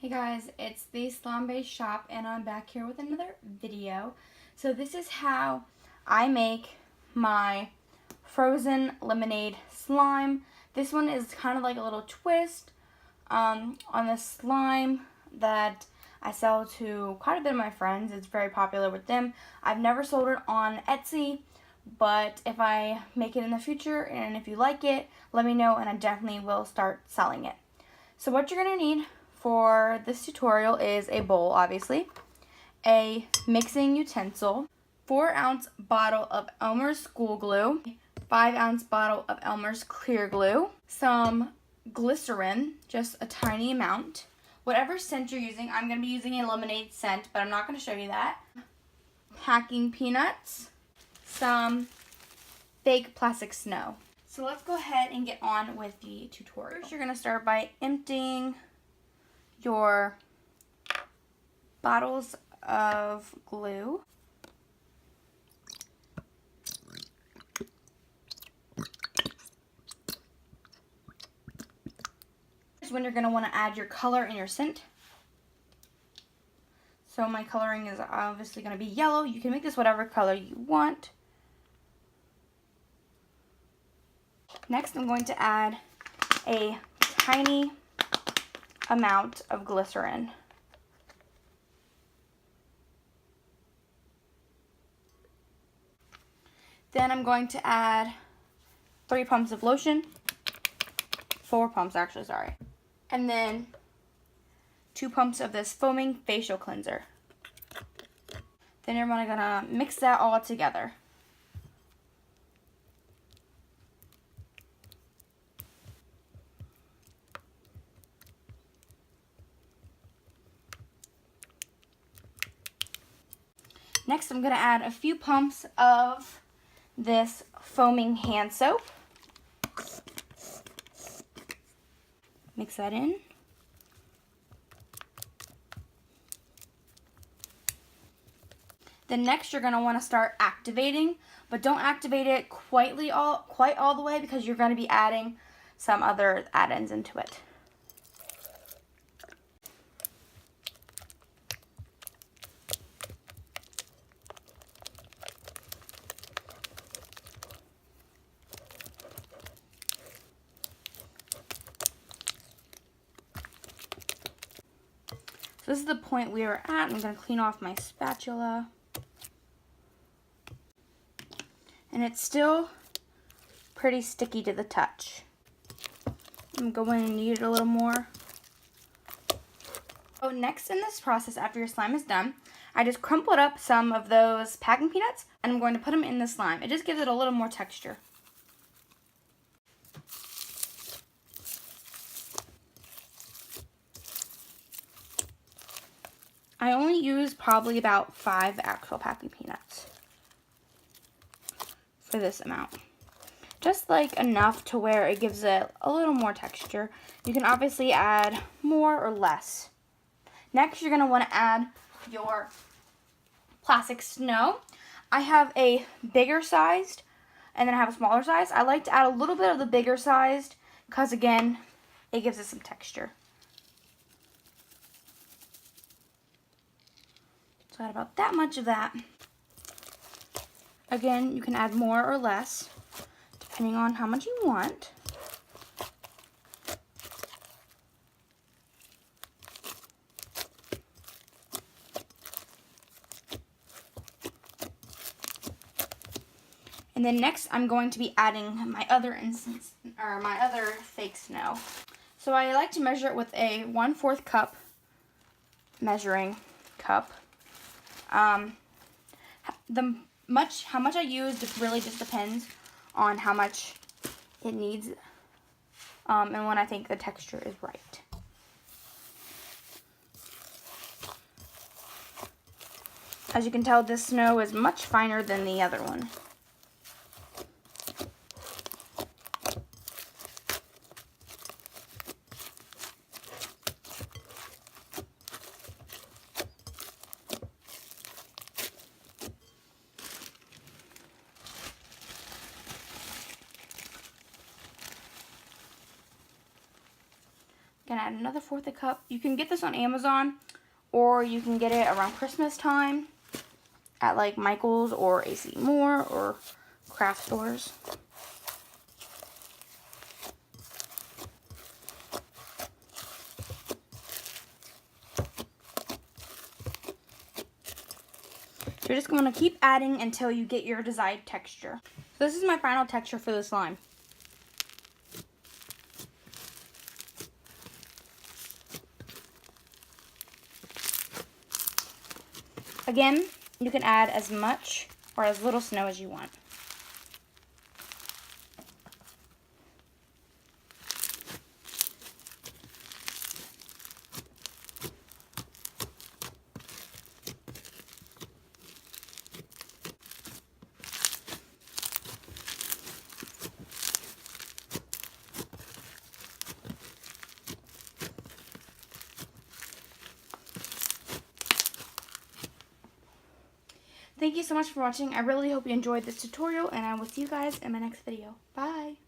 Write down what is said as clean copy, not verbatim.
Hey guys, it's the Slime Base Shop and I'm back here with another video. So this is how I make my frozen lemonade slime. This one is kind of like a little twist on the slime that I sell to quite a bit of my friends. It's very popular with them. I've never sold it on Etsy, but if I make it in the future and if you like it, let me know and I definitely will start selling it. So what you're going to need for this tutorial is a bowl, obviously, a mixing utensil, 4-ounce bottle of Elmer's school glue, 5-ounce bottle of Elmer's clear glue, some glycerin, just a tiny amount, whatever scent you're using. I'm going to be using a lemonade scent, but I'm not going to show you that. Packing peanuts, some fake plastic snow. So let's go ahead and get on with the tutorial. First, you're going to start by emptying your bottles of glue. This is when you're going to want to add your color and your scent. So my coloring is obviously going to be yellow. You can make this whatever color you want. Next, I'm going to add a tiny amount of glycerin. Then I'm going to add 3 pumps of lotion. 4 pumps actually, sorry. And then 2 pumps of this foaming facial cleanser. Then you're gonna mix that all together. Next, I'm going to add a few pumps of this foaming hand soap. Mix that in. Then next, you're going to want to start activating, but don't activate it quite all the way because you're going to be adding some other add-ins into it. So this is the point we are at. I'm going to clean off my spatula. And it's still pretty sticky to the touch. I'm going to knead it a little more. So next in this process, after your slime is done, I just crumpled up some of those packing peanuts and I'm going to put them in the slime. It just gives it a little more texture. I only use probably about 5 actual packing peanuts for this amount. Just like enough to where it gives it a little more texture. You can obviously add more or less. Next, you're going to want to add your plastic snow. I have a bigger sized and then I have a smaller size. I like to add a little bit of the bigger sized because, again, it gives it some texture. So add about that much of that. Again, you can add more or less, depending on how much you want. And then next, I'm going to be adding my other fake snow. So I like to measure it with a 1/4 cup measuring cup. How much I use really just depends on how much it needs and when I think the texture is right. As you can tell, this snow is much finer than the other one. Gonna add another 1/4 a cup. You can get this on Amazon, or you can get it around Christmas time at like Michael's or AC Moore or craft stores. So you're just going to keep adding until you get your desired texture. So this is my final texture for the slime. Again, you can add as much or as little snow as you want. Thank you so much for watching. I really hope you enjoyed this tutorial, and I will see you guys in my next video. Bye!